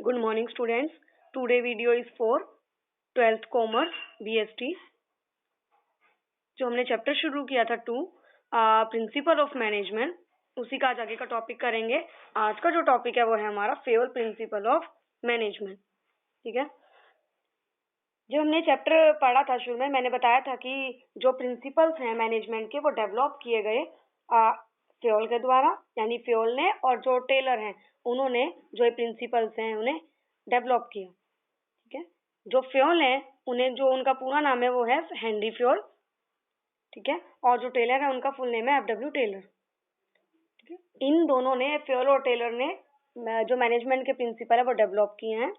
Good morning, students. Today video is for 12th Commerce BST. जो हमने chapter शुरू किया था 2 प्रिंसिपल ऑफ मैनेजमेंट, उसी का आज आगे का टॉपिक करेंगे। आज का जो टॉपिक है वो है हमारा फेवल प्रिंसिपल ऑफ मैनेजमेंट। ठीक है, जब हमने चैप्टर पढ़ा था शुरू में, मैंने बताया था कि जो प्रिंसिपल्स हैं मैनेजमेंट के वो डेवलप किए गए फेवल के द्वारा, यानी फेवल ने और जो टेलर हैं उन्होंने जो प्रिंसिपल्स हैं उन्हें डेवलप किया। ठीक है, जो फेवल हैं उन्हें जो उनका पूरा नाम है वो है हेनरी फेवल। ठीक है, और जो टेलर है उनका फुल नेम है एफ.डब्ल्यू. टेलर। ठीक है, इन दोनों ने, फेवल और टेलर ने, जो मैनेजमेंट के प्रिंसिपल है वो डेवलप किए हैं।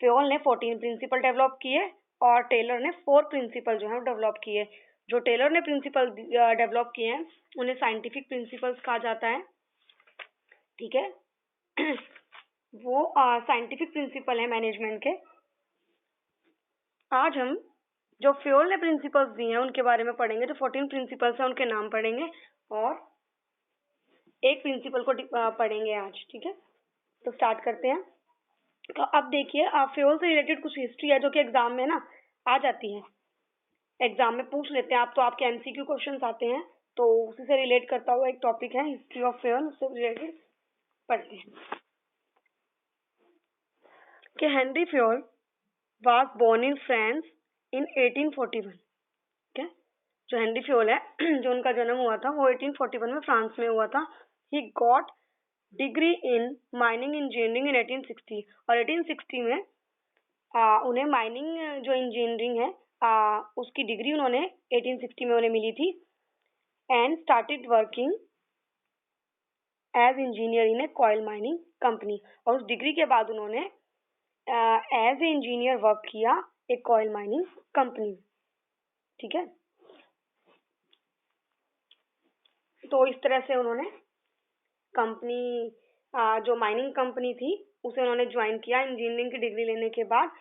फेवल ने 14 प्रिंसिपल डेवलप किए और टेलर ने 4 प्रिंसिपल जो है डेवलप किए। जो टेलर ने प्रिंसिपल डेवलप किए हैं उन्हें साइंटिफिक प्रिंसिपल्स कहा जाता है। ठीक है, वो साइंटिफिक प्रिंसिपल है मैनेजमेंट के। आज हम जो फेवल ने प्रिंसिपल्स दिए हैं उनके बारे में पढ़ेंगे। जो 14 प्रिंसिपल्स हैं उनके नाम पढ़ेंगे और एक प्रिंसिपल को पढ़ेंगे आज। ठीक है, तो स्टार्ट करते हैं। तो अब देखिए, फेवल से रिलेटेड कुछ हिस्ट्री है जो कि एग्जाम में ना आ जाती है, एग्जाम में पूछ लेते हैं आप। तो आपके एमसीक्यू क्वेश्चंस आते हैं, तो उसी से रिलेट करता हुआ एक टॉपिक है हिस्ट्री ऑफ फेवल, उससे रिलेटेड पढ़ते हैं कि Henry Fayol was born in France in 1841। ठीक है, जो हेनरी फेवल है जो उनका जन्म हुआ था वो 1841 में फ्रांस में हुआ था। He got degree in mining engineering in 1860 और 1860 में उन्हें माइनिंग जो इंजीनियरिंग है उसकी डिग्री उन्होंने 1860 में उन्हें मिली थी। And started working as engineer in a coal mining company, और उस डिग्री के बाद उन्होंने एज ए इंजीनियर वर्क किया एक कॉयल माइनिंग कंपनी। ठीक है, तो इस तरह से उन्होंने कंपनी, जो माइनिंग कंपनी थी उसे उन्होंने ज्वाइन किया। इंजीनियरिंग की डिग्री लेने के बाद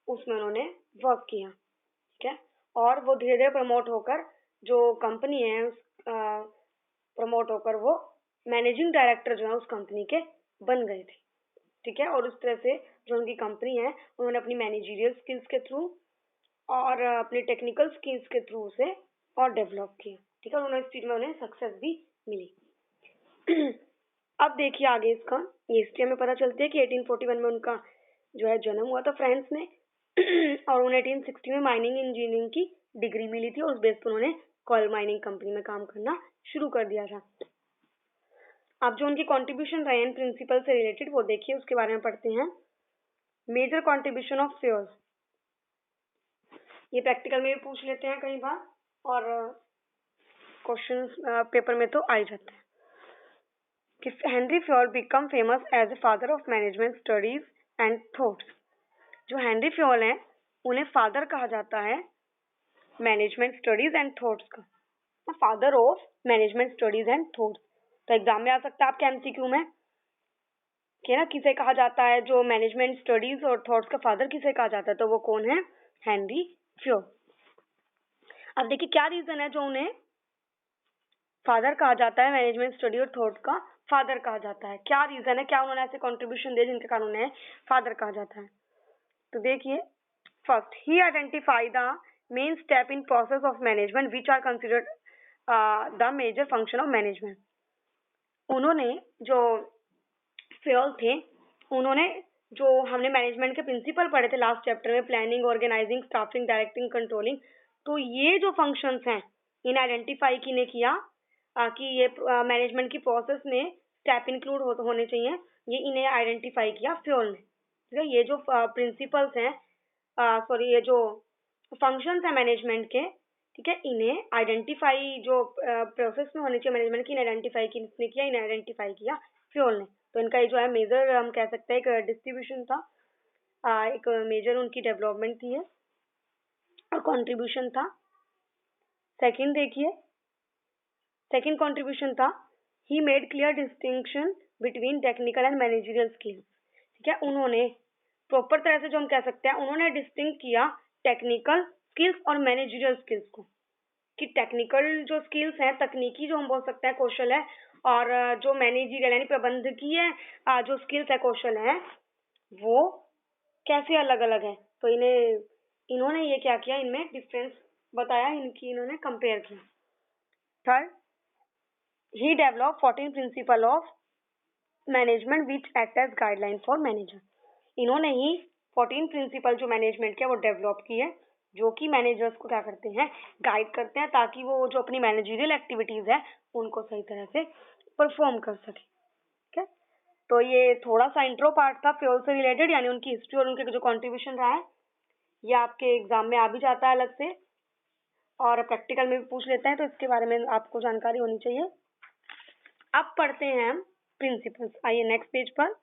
उसमें उन्होंने वर्क किया। ठीक है, और वो धीरे धीरे प्रमोट होकर, जो कंपनी है उस प्रमोट होकर वो मैनेजिंग डायरेक्टर जो है उस कंपनी के बन गए थे। ठीक है, और उस तरह से जो उनकी कंपनी है उन्होंने अपनी मैनेजरियल स्किल्स के थ्रू और अपनी टेक्निकल स्किल्स के थ्रू उसे और डेवलप किया। ठीक है, उन्होंने इस चीज में उन्हें सक्सेस भी मिली। अब देखिए आगे इसका हिस्ट्री में पता चलती है कि 1841 में उनका जो है जन्म हुआ था फ्रांस में और उन्हें 1860 में माइनिंग इंजीनियरिंग की डिग्री मिली थी और उस बेस पर उन्होंने कॉयल माइनिंग कंपनी में काम करना शुरू कर दिया था। अब जो उनकी कंट्रीब्यूशन रहे इन प्रिंसिपल से रिलेटेड वो देखिए, उसके बारे में पढ़ते हैं। मेजर कंट्रीब्यूशन ऑफ फेवल, ये प्रैक्टिकल में भी पूछ लेते हैं कई बार और क्वेश्चंस पेपर में तो आ ही जाते हैं कि Henry Fayol become famous as a father of management studies and thoughts. जो हेनरी फेवल हैं उन्हें फादर कहा जाता है मैनेजमेंट स्टडीज एंड थॉट्स का, father of management studies and thoughts. तो एग्जाम में आ सकता है आपके एमसीक्यू में कि ना किसे कहा जाता है, जो मैनेजमेंट स्टडीज और थॉट्स का फादर किसे कहा जाता है, तो वो कौन है? हेनरी फेवल। अब देखिए क्या रीजन है जो उन्हें फादर कहा जाता है, मैनेजमेंट स्टडी और थॉट का फादर कहा जाता है। क्या रीजन है, क्या उन्होंने ऐसे कंट्रीब्यूशन दिए जिनके कारण उन्हें फादर कहा जाता है? तो देखिए, फर्स्ट ही identify the main step in process of management which are considered the major function of management. उन्होंने, जो फेवल थे, उन्होंने जो हमने मैनेजमेंट के प्रिंसिपल पढ़े थे लास्ट चैप्टर में, planning, organising, staffing, directing, controlling, तो ये जो फंक्शंस हैं इन आइडेंटिफाई किने किया कि ये मैनेजमेंट की प्रोसेस में स्टेप इंक्लूड होने चाहिए, ये इन्हें आइडेंटिफाई किया फेवल ने। ठीक है, ये जो प्रिंसिपल्स हैं, सॉरी, ये जो फंक्शंस हैं मैनेजमेंट के, ठीक है, इन्हें आइडेंटिफाई जो प्रोसेस में होने चाहिए मैनेजमेंट की, इन्हें आइडेंटिफाई किसने किया? इन्हें आइडेंटिफाई किया फेवल ने। तो इनका ये जो है मेजर, हम कह सकते हैं एक डिस्ट्रीब्यूशन था, एक मेजर उनकी डेवलपमेंट थी और कंट्रीब्यूशन था। सेकंड देखिए, सेकंड कंट्रीब्यूशन था, he made clear distinction between technical and managerial skills. ठीक है, उन्होंने प्रॉपर तरह से, जो हम कह सकते हैं, उन्होंने डिस्टिंक्ट किया टेक्निकल स्किल्स और मैनेजरियल स्किल्स को, कि टेक्निकल जो स्किल्स हैं, तकनीकी जो हम बोल सकते हैं कौशल है, और जो मैनेजरियल यानी प्रबंधकीय जो स्किल्स है, कौशल है, वो कैसे अलग अलग है। तो इन्होंने ये क्या किया, इनमें डिफरेंस बताया, इन्होंने कंपेयर किया। Third, he develop 14 principle of management which act as guideline for manager. इन्होंने ही 14 प्रिंसिपल जो मैनेजमेंट के वो डेवलप किए, जो कि मैनेजर्स को क्या करते हैं, गाइड करते हैं, ताकि वो जो अपनी मैनेजरियल एक्टिविटीज है उनको सही तरह से परफॉर्म कर सके। ठीक है, तो ये थोड़ा सा इंट्रो पार्ट था फ्यूल से रिलेटेड, यानी उनकी हिस्ट्री और उनके जो कंट्रीब्यूशन रहा है। ये आपके एग्जाम में आ भी जाता है अलग से, और प्रैक्टिकल में भी पूछ लेते हैं, तो इसके बारे में आपको जानकारी होनी चाहिए। अब पढ़ते हैं हम प्रिंसिपल्स। आइए नेक्स्ट पेज पर।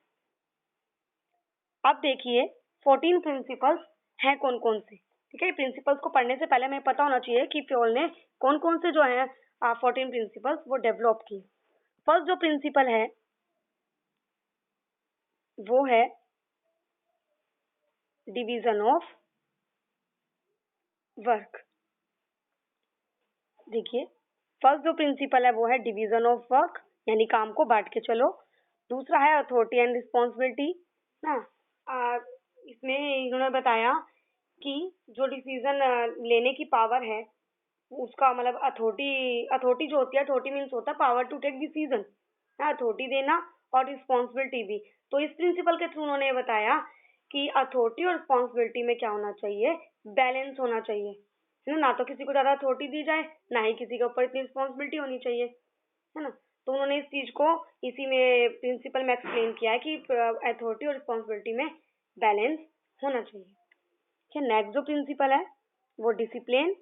अब देखिए 14 प्रिंसिपल्स हैं कौन कौन से। ठीक है, प्रिंसिपल्स को पढ़ने से पहले हमें पता होना चाहिए कि फ्योल ने कौन कौन से जो है 14 प्रिंसिपल्स वो डेवलप किए। फर्स्ट जो प्रिंसिपल है वो है डिवीजन ऑफ वर्क। देखिए फर्स्ट जो प्रिंसिपल है वो है डिवीजन ऑफ वर्क, यानी काम को बांट के चलो। दूसरा है अथॉरिटी एंड रिस्पॉन्सिबिलिटी ना। इसमें इन्होंने बताया कि जो डिसीजन लेने की पावर है उसका मतलब अथॉरिटी जो होती है, अथॉरिटी मीन्स होता है power to take decision, authority देना और रिस्पॉन्सिबिलिटी भी। तो इस प्रिंसिपल के थ्रू उन्होंने बताया कि अथॉरिटी और रिस्पॉन्सिबिलिटी में क्या होना चाहिए, बैलेंस होना चाहिए, है ना तो किसी को ज्यादा अथॉरिटी दी जाए, ना ही किसी के ऊपर इतनी रिस्पॉन्सिबिलिटी होनी चाहिए, है ना। तो उन्होंने इस चीज को इसी में प्रिंसिपल में एक्सप्लेन किया है कि अथॉरिटी और रिस्पॉन्सिबिलिटी में बैलेंस होना चाहिए। ठीक है, नेक्स्ट जो प्रिंसिपल है वो डिसिप्लिन,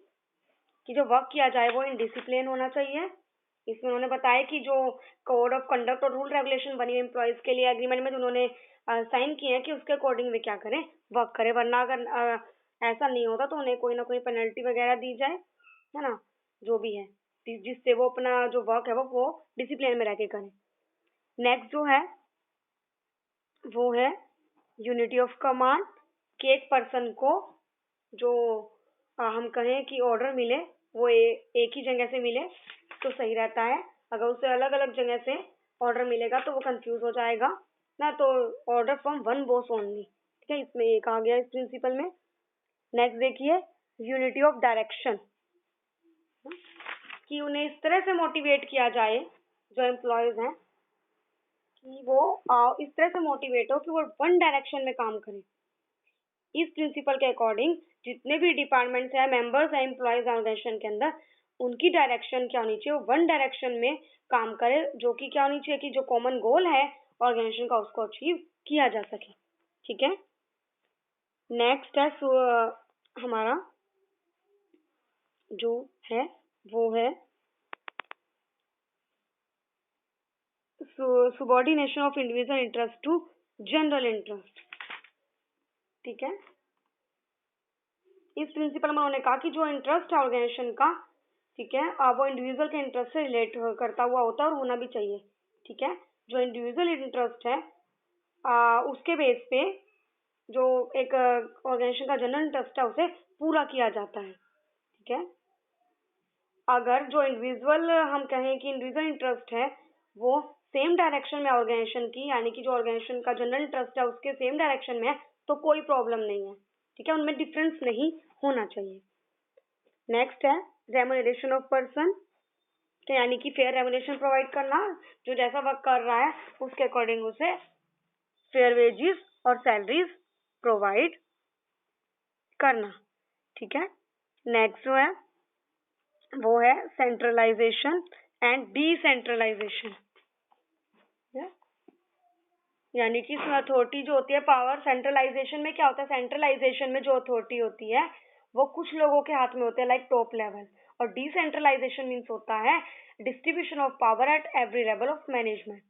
कि जो वर्क किया जाए वो इन डिसिप्लिन होना चाहिए। इसमें उन्होंने बताया कि जो कोड ऑफ कंडक्ट और रूल रेगुलेशन बनी है एम्प्लॉयज के लिए एग्रीमेंट में, जो उन्होंने साइन किए हैं कि उसके अकॉर्डिंग वे क्या करें, वर्क करें, वरना अगर ऐसा नहीं होता तो उन्हें कोई ना कोई पेनल्टी वगैरह दी जाए, है ना, जो भी है, जिससे वो अपना जो वर्क है वो डिसिप्लिन में रह के करें। नेक्स्ट जो है वो है यूनिटी ऑफ कमांड, कि एक पर्सन को जो हम कहें कि ऑर्डर मिले वो एक ही जगह से मिले तो सही रहता है। अगर उसे अलग अलग जगह से ऑर्डर मिलेगा तो वो कंफ्यूज हो जाएगा ना। तो order from one boss only. ठीक है, इसमें एक आ गया इस प्रिंसिपल में। नेक्स्ट देखिए यूनिटी ऑफ डायरेक्शन, कि उन्हें इस तरह से मोटिवेट किया जाए जो एम्प्लॉयज हैं, कि वो इस तरह से मोटिवेट हो कि वो वन डायरेक्शन में काम करें। इस प्रिंसिपल के अकॉर्डिंग जितने भी डिपार्टमेंट्स हैं, मेंबर्स हैं एम्प्लॉयज ऑर्गेनाइजेशन के अंदर, उनकी डायरेक्शन क्या होनी चाहिए, वो वन डायरेक्शन में काम करे, जो कि क्या होनी चाहिए कि जो कॉमन गोल है ऑर्गेनाइजेशन का उसको अचीव किया जा सके। ठीक है, नेक्स्ट है हमारा जो है वो है subordination of individual interest to general interest. ठीक है, इस प्रिंसिपल में उन्होंने कहा कि जो इंटरेस्ट है ऑर्गेनाइजेशन का, ठीक है, वो इंडिविजुअल के इंटरेस्ट से रिलेट करता हुआ होता है और होना भी चाहिए। ठीक है, जो इंडिविजुअल इंटरेस्ट है उसके बेस पे जो एक ऑर्गेनाइजेशन का जनरल इंटरेस्ट है उसे पूरा किया जाता है। ठीक है, अगर जो इंडिविजुअल हम कहें कि इंडिविजुअल इंटरेस्ट है वो सेम डायरेक्शन में ऑर्गेनाइजेशन की, यानी कि जो ऑर्गेनाइजेशन का जनरल इंटरेस्ट है उसके सेम डायरेक्शन में है तो कोई प्रॉब्लम नहीं है। ठीक है, उनमें डिफरेंस नहीं होना चाहिए। नेक्स्ट है रेम्यूनरेशन ऑफ पर्सन, तो यानी कि फेयर रेम्यूनरेशन प्रोवाइड करना, जो जैसा वर्क कर रहा है उसके अकॉर्डिंग उसे फेयर वेजेस और सैलरीज प्रोवाइड करना। ठीक है, नेक्स्ट जो है वो है सेंट्रलाइजेशन एंड डिसेंट्रलाइजेशन, यानी कि इसमें अथॉरिटी जो होती है पावर, सेंट्रलाइजेशन में क्या होता है, सेंट्रलाइजेशन में जो अथॉरिटी होती है वो कुछ लोगों के हाथ में होते हैं लाइक टॉप लेवल, और डिसेंट्रलाइजेशन मीन्स होता है distribution of power at every level of management.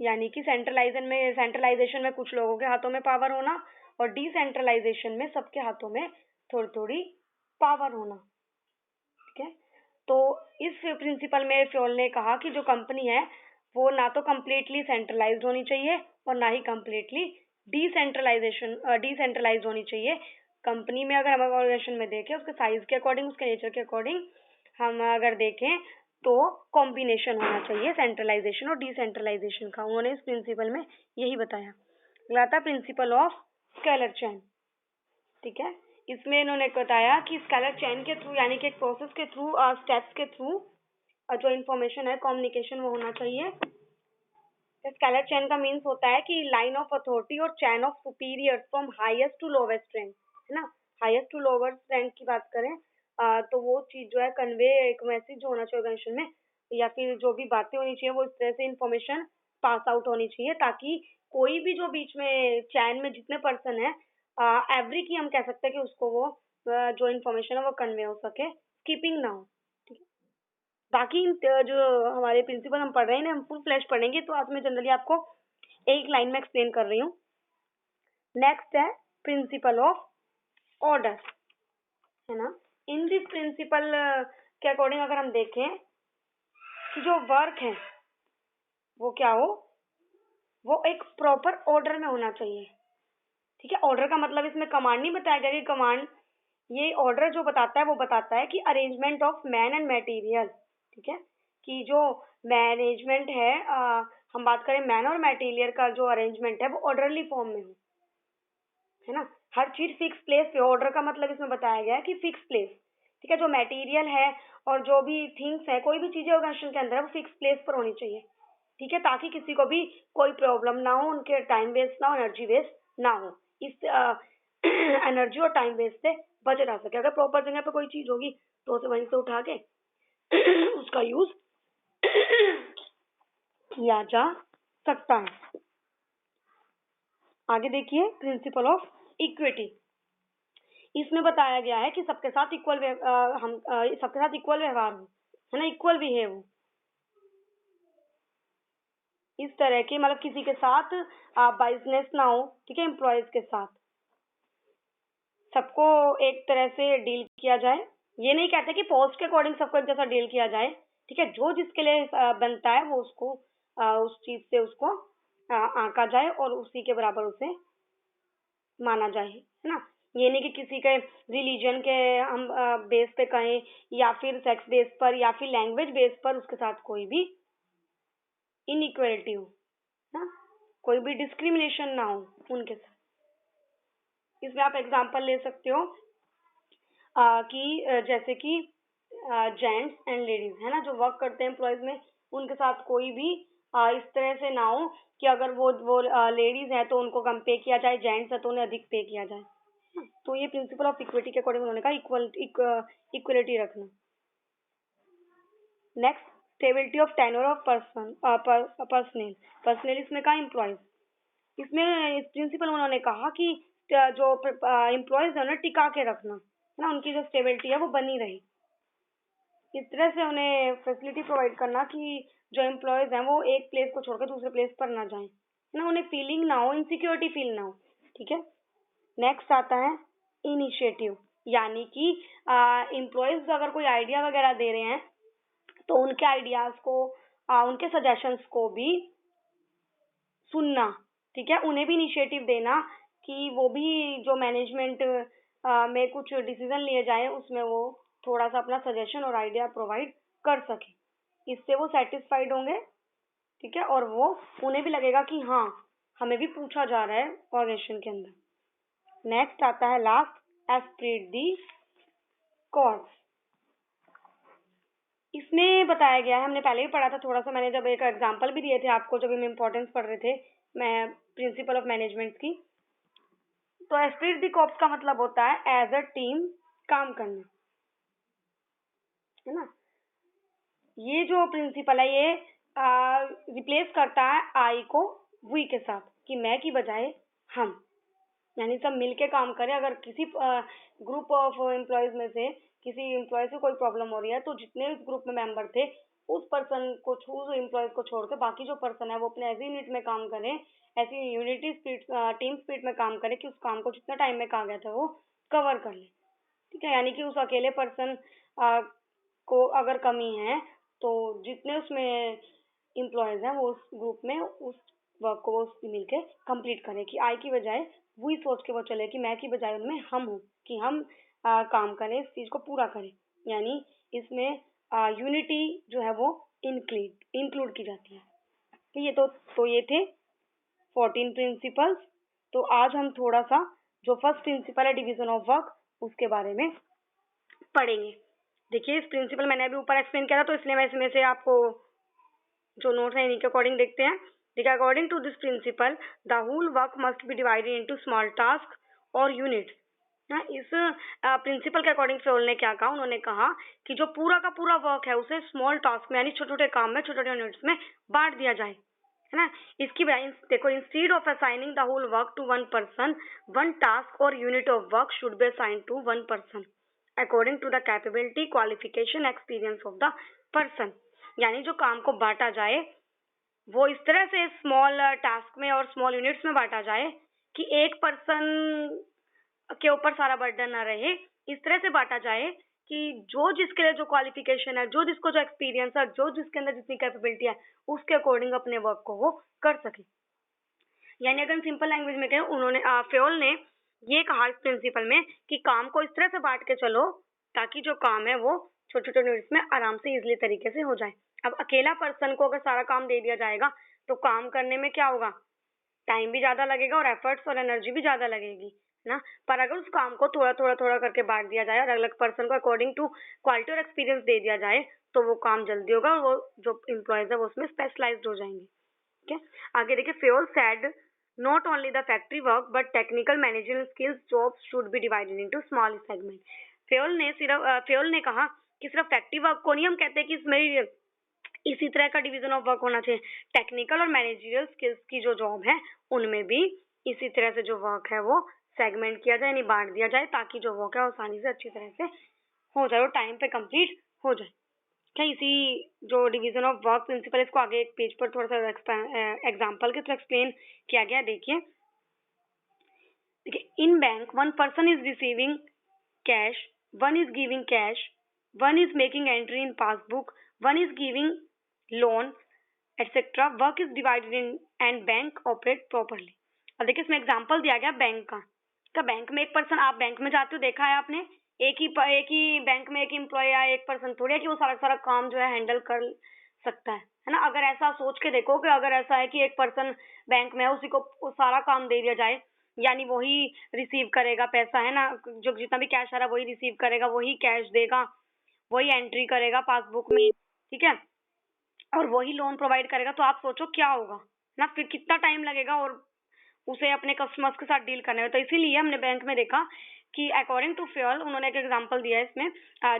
यानी कि सेंट्रलाइजेशन में कुछ लोगों के हाथों में पावर होना और डिसेंट्रलाइजेशन में सबके हाथों में थोड़ी थोड़ी पावर होना। ठीक है, तो इस प्रिंसिपल में फ्योल ने कहा कि जो कंपनी है वो ना तो कम्प्लीटली सेंट्रलाइज्ड होनी चाहिए और ना ही कम्प्लीटली डिसेंट्रलाइज्ड होनी चाहिए। कंपनी में अगर हम ऑर्गेनाइजेशन में देखें उसके साइज के अकॉर्डिंग, उसके नेचर के अकॉर्डिंग हम अगर देखें तो कॉम्बिनेशन होना चाहिए सेंट्रलाइजेशन और डिसेंट्रलाइजेशन का। उन्होंने इस प्रिंसिपल में यही बताया। अगला था प्रिंसिपल ऑफ स्केलर चेन। ठीक है, इसमें इन्होंने बताया कि स्केलर चेन के थ्रू यानी कि एक प्रोसेस के थ्रू स्टेप्स के थ्रू जो इन्फॉर्मेशन है कम्युनिकेशन वो होना चाहिए। स्केलर चेन का मीन्स होता है कि लाइन ऑफ अथॉरिटी और chain of superior from highest to lowest rank, है ना। हाईएस्ट टू लोवेस्ट रैंक की बात करें तो वो चीज जो है कन्वे एक मैसेज होना चाहिए ऑर्गेनाइजेशन में, या फिर जो भी बातें होनी चाहिए वो इस तरह से इन्फॉर्मेशन पास आउट होनी चाहिए ताकि कोई भी जो बीच में चैन में जितने पर्सन है एवरी की हम कह सकते हैं कि उसको वो जो इन्फॉर्मेशन है वो कन्वे हो सके, स्किपिंग ना हो। बाकी जो हमारे प्रिंसिपल हम पढ़ रहे हैं ना हम फुल फ्लैश पढ़ेंगे तो आज मैं जनरली आपको एक लाइन में एक्सप्लेन कर रही हूँ। नेक्स्ट है प्रिंसिपल ऑफ ऑर्डर, है ना। इन दिस प्रिंसिपल के अकॉर्डिंग अगर हम देखें कि जो वर्क है वो क्या हो, वो एक प्रॉपर ऑर्डर में होना चाहिए। ठीक है, ऑर्डर का मतलब इसमें कमांड नहीं बताया गया कि कमांड, ये ऑर्डर जो बताता है वो बताता है कि arrangement of man and material. ठीक है, कि जो मैनेजमेंट है हम बात करें मैन और मटेरियल का जो अरेंजमेंट है वो ऑर्डरली फॉर्म में हो, है ना। हर चीज फिक्स प्लेस पे, ऑर्डर का मतलब इसमें बताया गया है कि फिक्स प्लेस। ठीक है, जो मटेरियल है और जो भी थिंग्स है कोई भी चीजें ऑर्गेनाइजेशन के अंदर है वो फिक्स प्लेस पर होनी चाहिए। ठीक है, ताकि किसी को भी कोई प्रॉब्लम ना हो, उनके टाइम वेस्ट ना हो, एनर्जी वेस्ट ना हो, इस एनर्जी और टाइम वेस्ट से बचा जा सके। अगर प्रॉपर जगह पे कोई चीज होगी तो उसे वहीं से उठा के उसका यूज किया जा सकता है। आगे देखिए प्रिंसिपल ऑफ इक्विटी। इसमें बताया गया है कि सबके साथ इक्वल सबके साथ इक्वल व्यवहार हो, है ना, इक्वल बिहेव हो। इस तरह के मतलब किसी के साथ बाइजनेस ना हो। ठीक है, एम्प्लॉयज के साथ सबको एक तरह से डील किया जाए। ये नहीं कहते कि पोस्ट के अकॉर्डिंग सबको एक जैसा डील किया जाए। ठीक है, जो जिसके लिए बनता है वो उसको उस चीज से उसको आंका जाए और उसी के बराबर उसे माना जाए, है ना। ये नहीं कि किसी के रिलीजन के हम बेस पे कहें या फिर सेक्स बेस पर या फिर लैंग्वेज बेस पर उसके साथ कोई भी इनइक्वलिटी हो, ना, कोई भी डिस्क्रिमिनेशन ना हो उनके साथ। इसमें आप एग्जांपल ले सकते हो कि जैसे कि जेंट्स एंड लेडीज, है ना, जो वर्क करते हैं एम्प्लॉयज में उनके साथ कोई भी इस तरह से ना हो कि अगर वो लेडीज है तो उनको कम पे किया जाए, जेंट्स है तो उन्हें अधिक पे किया जाए। तो ये प्रिंसिपल ऑफ इक्विटी के अकॉर्डिंग उन्होंने कहा इक्वलिटी रखना। Next stability of tenure of personal इसमें कहा एम्प्लॉयज। इसमें इस प्रिंसिपल उन्होंने कहा कि जो एम्प्लॉयज है उन्हें टिका के रखना, है ना, उनकी जो स्टेबिलिटी है वो बनी रहे। इस तरह से उन्हें फैसिलिटी प्रोवाइड करना कि जो एम्प्लॉयज हैं वो एक प्लेस को छोड़कर दूसरे प्लेस पर ना जाएं, है ना, उन्हें फीलिंग ना हो, इनसिक्योरिटी फील ना हो। ठीक है, नेक्स्ट आता है इनिशिएटिव, यानी कि एम्प्लॉयज अगर कोई आइडिया वगैरह दे रहे हैं तो उनके आइडियाज को उनके सजेशंस को भी सुनना। ठीक है, उन्हें भी इनिशिएटिव देना कि वो भी जो मैनेजमेंट में कुछ डिसीजन लिए जाए उसमें वो थोड़ा सा अपना सजेशन और आइडिया प्रोवाइड कर सके। इससे वो सेटिस्फाइड होंगे। ठीक है, और वो उन्हें भी लगेगा कि हाँ हमें भी पूछा जा रहा है ऑर्गेनाइजेशन के अंदर। नेक्स्ट आता है लास्ट एस्पिरिट दी कॉर्प्स। इसमें बताया गया है, हमने पहले भी पढ़ा था थोड़ा सा, मैंने जब एक एग्जांपल भी दिए थे आपको जब हम इम्पोर्टेंस पढ़ रहे थे मैं प्रिंसिपल ऑफ मैनेजमेंट की। तो एस्पिरिट दी कॉर्प्स का मतलब होता है एज अ टीम काम करना, है ना। ये जो प्रिंसिपल है ये रिप्लेस करता है आई को वी के साथ, कि मैं की बजाय हम, यानी सब मिलके काम करें। अगर किसी ग्रुप ऑफ एम्प्लॉयज में से किसी एम्प्लॉय से कोई प्रॉब्लम हो रही है तो जितने उस ग्रुप में मेंबर थे उस पर्सन को उस एम्प्लॉयज को छोड़ के बाकी जो पर्सन है वो अपने ऐसी यूनिट में काम करें, ऐसी यूनिटी स्पीड टीम स्पीड में काम करें कि उस काम को जितना टाइम में कहा गया था वो कवर कर ले। ठीक है, यानी कि उस अकेले पर्सन को अगर कमी है तो जितने उसमें एम्प्लॉयज हैं वो उस ग्रुप में उस वर्क को वो मिलके कंप्लीट करें, कि आई की बजाय वही सोच के वो चले कि मैं की बजाय उनमें हम हूँ, कि हम काम करें, इस चीज को पूरा करें। यानी इसमें यूनिटी जो है वो इंक्लूड की जाती है। तो ये थे 14 प्रिंसिपल्स तो आज हम थोड़ा सा जो फर्स्ट प्रिंसिपल है डिवीजन ऑफ वर्क उसके बारे में पढ़ेंगे। देखिए, इस प्रिंसिपल मैंने अभी ऊपर एक्सप्लेन किया था, तो इसलिए मैं इसमें से आपको जो नोट्स है इन्हीं के अकॉर्डिंग देखते हैं। देखिए, according to this principle the whole work must be divided into small task और यूनिट। इस प्रिंसिपल के अकॉर्डिंग फ्योल ने क्या कहा, उन्होंने कहा कि जो पूरा का पूरा वर्क है उसे स्मॉल टास्क में यानी छोटे छोटे काम में, छोटे छोटे यूनिट्स में बांट दिया जाए, है ना। इसकी बजाय देखो, instead of assigning the whole work to one person, one task और unit of work should be assigned to one person according to the capability, qualification, experience of the person. यानी जो काम को बांटा जाए वो इस तरह से स्मॉल टास्क में और स्मॉल यूनिट्स में बांटा जाए कि एक पर्सन के ऊपर सारा बर्डन ना रहे। इस तरह से बांटा जाए कि जो जिसके लिए जो क्वालिफिकेशन है, जो जिसको जो एक्सपीरियंस है, जो जिसके अंदर जितनी कैपेबिलिटी है, उसके अकॉर्डिंग अपने वर्क को वो कर सके। यानी अगर सिंपल लैंग्वेज में कहें, उन्होंने फ्योल ने ये कहा इस प्रिंसिपल में कि काम को इस तरह से बांट के चलो ताकि जो काम है वो छोटे छोटे यूनिट्स में आराम से इजिली तरीके से हो जाए। अब अकेला पर्सन को अगर सारा काम दे दिया जाएगा तो काम करने में क्या होगा, टाइम भी ज्यादा लगेगा और एफर्ट्स और एनर्जी भी ज्यादा लगेगी ना। पर अगर उस काम को थोड़ा थोड़ा थोड़ा करके बांट दिया जाए और अलग अलग पर्सन को अकॉर्डिंग टू क्वालिटी और एक्सपीरियंस दे दिया जाए तो वो काम जल्दी होगा और वो जो एम्प्लॉयज है वो उसमें स्पेशलाइज्ड हो जाएंगे। ठीक है, आगे देखिए, Fayol said not only the factory work but technical managerial skills jobs should be divided into small segment. Fayol ने कहा कि सिर्फ फैक्ट्री वर्क को नहीं हम कहते कि इसमें इसी तरह का डिवीजन ऑफ वर्क होना चाहिए। टेक्निकल और मैनेजरियल स्किल्स की जो जॉब है उनमें भी इसी तरह से जो वर्क है वो सेगमेंट किया जाए, यानी बांट दिया जाए, ताकि जो वर्क है आसानी से अच्छी तरह से हो जाए और टाइम पे कंप्लीट हो जाए। क्या इसी जो डिवीजन ऑफ वर्क प्रिंसिपल, इसको आगे एक पेज पर थोड़ा सा एग्जांपल के थ्रू एक्सप्लेन किया गया। देखिए, in bank one person is receiving cash, one is giving cash, one is making entry in passbook, one is giving loan etcetera. Work is divided in and bank operate properly. अब देखिए, इसमें example दिया गया bank का bank में एक person, आप bank में जाते हो, देखा है आपने, एक ही बैंक में एक एम्प्लॉय या एक पर्सन थोड़ी है कि वो सारा सारा काम जो है हैंडल कर सकता है ना। अगर ऐसा सोच के देखो कि अगर ऐसा है कि एक पर्सन बैंक में है, उसी को सारा काम दे दिया जाए, यानी वही रिसीव करेगा पैसा, है ना, जो जितना भी कैश आ रहा है वही रिसीव करेगा, वही कैश देगा, वही एंट्री करेगा पासबुक में, ठीक है, और वही लोन प्रोवाइड करेगा, तो आप सोचो क्या होगा ना, फिर कितना टाइम लगेगा और उसे अपने कस्टमर्स के साथ डील करने में। तो इसीलिए हमने बैंक में देखा कि अकॉर्डिंग टू फ्योल, उन्होंने एक एग्जांपल दिया है इसमें,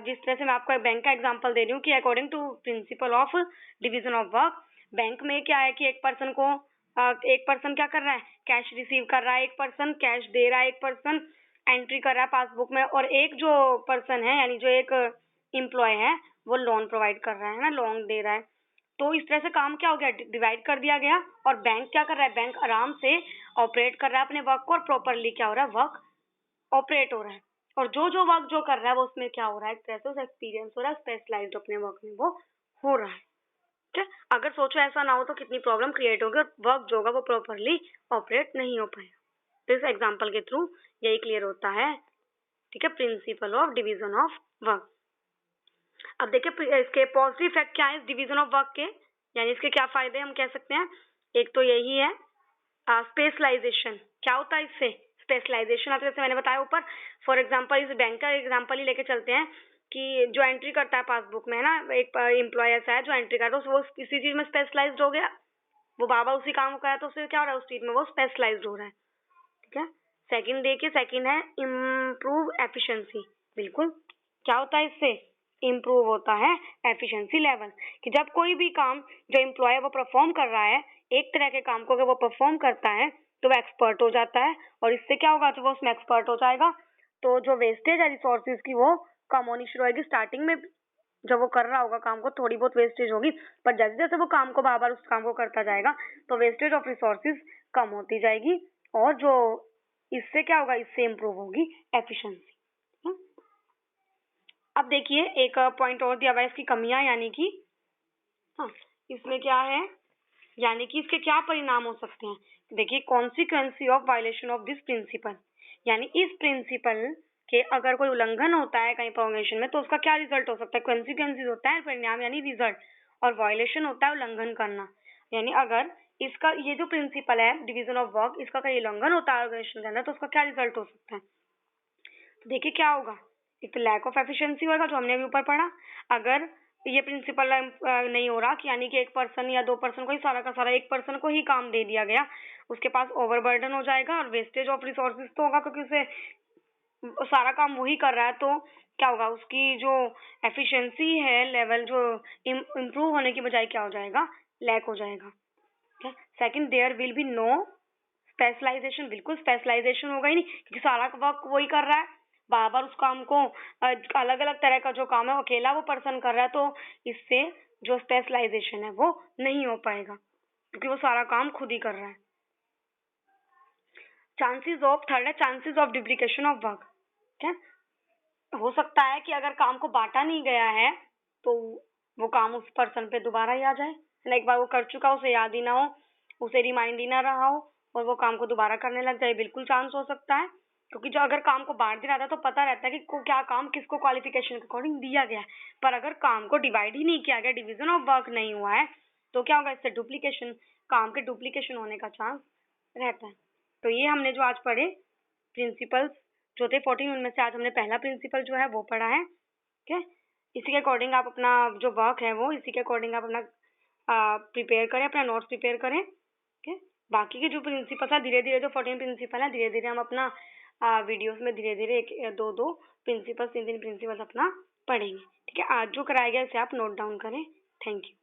जिस तरह से मैं आपको एक बैंक का एग्जांपल दे रही हूँ कि according to principle of division of work, bank में क्या है कि एक पर्सन क्या कर रहा है, कैश रिसीव कर रहा है, एक पर्सन कैश दे रहा है, एक पर्सन एंट्री कर रहा है पासबुक में, और एक जो पर्सन है यानी जो एक एम्प्लॉय है वो लोन प्रोवाइड कर रहा है ना, लोन दे रहा है। तो इस तरह से काम क्या हो गया, डिवाइड कर दिया गया, और बैंक क्या कर रहा है, बैंक आराम से ऑपरेट कर रहा है अपने वर्क को, और प्रॉपरली क्या हो रहा है, वर्क ऑपरेट हो रहा है, और जो जो वर्क जो कर रहा है वो उसमें क्या हो रहा है, एक तरह से उसे एक्सपीरियंस हो रहा है, स्पेशलाइज्ड अपने वर्क में वो हो रहा है। ठीक है, अगर सोचो ऐसा ना हो तो कितनी प्रॉब्लम क्रिएट होगी और वर्क जो होगा वो प्रॉपरली ऑपरेट नहीं हो पाएगा। तो इस एग्जाम्पल के थ्रू यही क्लियर होता है। ठीक है, principal of division of work. अब देखिए, इसके पॉजिटिव इफेक्ट क्या है इस डिवीजन ऑफ वर्क के, यानी इसके क्या फायदे हम कह सकते हैं। एक तो यही है स्पेशलाइजेशन। क्या होता है इससे, स्पेशलाइजेशन आता है, जैसे मैंने बताया ऊपर। फॉर एग्जांपल इस बैंक का एग्जांपल ही लेके चलते हैं कि जो एंट्री करता है पासबुक में, है ना, एक एम्प्लॉय ऐसा है जो एंट्री करता है, तो वो किसी चीज में स्पेशलाइज्ड हो गया, वो बाबा उसी काम को कर रहा है, तो उससे क्या हो रहा है, उस चीज में वो स्पेशलाइज्ड हो रहा है। ठीक है, सेकंड देखिए, सेकंड है इम्प्रूव एफिशिएंसी। बिल्कुल, क्या होता है इससे, इम्प्रूव होता है एफिशिएंसी लेवल, कि जब कोई भी काम जो एम्प्लॉय है वो परफॉर्म कर रहा है, एक तरह के काम को अगर वो परफॉर्म करता है तो वो एक्सपर्ट हो जाता है, और इससे क्या होगा, जब वो उसमें एक्सपर्ट हो जाएगा तो जो वेस्टेज है रिसोर्सेज की वो कम होनी शुरू होगी। स्टार्टिंग में जब वो कर रहा होगा काम को थोड़ी बहुत वेस्टेज होगी, पर जैसे जैसे वो काम को बार बार उस काम को करता जाएगा तो वेस्टेज ऑफ रिसोर्सेज कम होती जाएगी, और जो इससे क्या होगा, इससे इम्प्रूव होगी एफिशिएंसी। अब देखिए, एक पॉइंट और दिया हुआ है इसकी कमियां, यानी कि इसमें क्या है, यानी कि इसके क्या परिणाम हो सकते हैं। देखिए, consequency of violation of this principle, यानी इस प्रिंसिपल के अगर कोई उल्लंघन होता है कहीं प्रोविजन में तो उसका क्या रिजल्ट हो सकता है। कॉन्सिक्वेंसीज होता है परिणाम यानी रिजल्ट, और वायलेशन होता है उल्लंघन करना, यानी अगर इसका ये जो प्रिंसिपल है डिवीजन ऑफ वर्क, इसका कहीं उल्लंघन होता है ऑर्गेनाइजेशन के अंदर तो उसका क्या रिजल्ट हो सकता है? तो देखिए क्या होगा, एक तो लैक ऑफ एफिशिएंसी होगा जो हमने अभी ऊपर पढ़ा। अगर ये प्रिंसिपल नहीं हो रहा कि यानी कि एक पर्सन या दो पर्सन को ही सारा का सारा एक पर्सन को ही काम दे दिया गया, उसके पास ओवरबर्डन हो जाएगा और वेस्टेज ऑफ रिसोर्सेज तो होगा क्योंकि उसे सारा काम वही कर रहा है, तो क्या होगा, उसकी जो एफिशिएंसी है लेवल जो इम्प्रूव होने की बजाय क्या हो जाएगा, लैक हो जाएगा। Second, there will be no specialisation, बिल्कुल स्पेशलाइजेशन होगा ही नहीं क्योंकि सारा वर्क वही कर रहा है, बार बार उस काम को अलग अलग तरह का जो काम है अकेला वो पर्सन कर रहा है, तो इससे जो स्पेशलाइजेशन है वो नहीं हो पाएगा क्योंकि वो सारा काम खुद ही कर रहा है। चांसेस ऑफ, थर्ड है chances of duplication of work. क्या हो सकता है कि अगर काम को बांटा नहीं गया है तो वो काम उस पर्सन पे दोबारा ही आ जाए, एक बार वो कर चुका उसे याद ही ना हो, उसे रिमाइंड ही ना रहा हो और वो काम को दोबारा करने लग जाए, बिल्कुल चांस हो सकता है क्योंकि जो अगर काम को बांट दिया रहता है तो पता रहता है कि क्या काम किसको क्वालिफिकेशन के अकॉर्डिंग दिया गया है, पर अगर काम को डिवाइड ही नहीं किया गया, डिवीजन ऑफ वर्क नहीं हुआ है, तो क्या होगा, इससे डुप्लीकेशन, काम के डुप्लीकेशन होने का चांस रहता है। तो ये हमने जो आज पढ़े प्रिंसिपल्स जो थे 14, उनमें से आज हमने पहला प्रिंसिपल जो है वो पढ़ा है। ठीक है, इसी के अकॉर्डिंग आप अपना जो वर्क है वो इसी के अकॉर्डिंग आप अपना प्रिपेयर करें, अपना नोट्स प्रिपेयर करें। ठीक है, बाकी के जो प्रिंसिपल है धीरे धीरे, जो 14 प्रिंसिपल है धीरे धीरे हम अपना वीडियोस में धीरे धीरे एक दो दो प्रिंसिपल, 3 प्रिंसिपल अपना पढ़ेंगे। ठीक है, आज जो कराया गया इसे आप नोट डाउन करें। Thank you.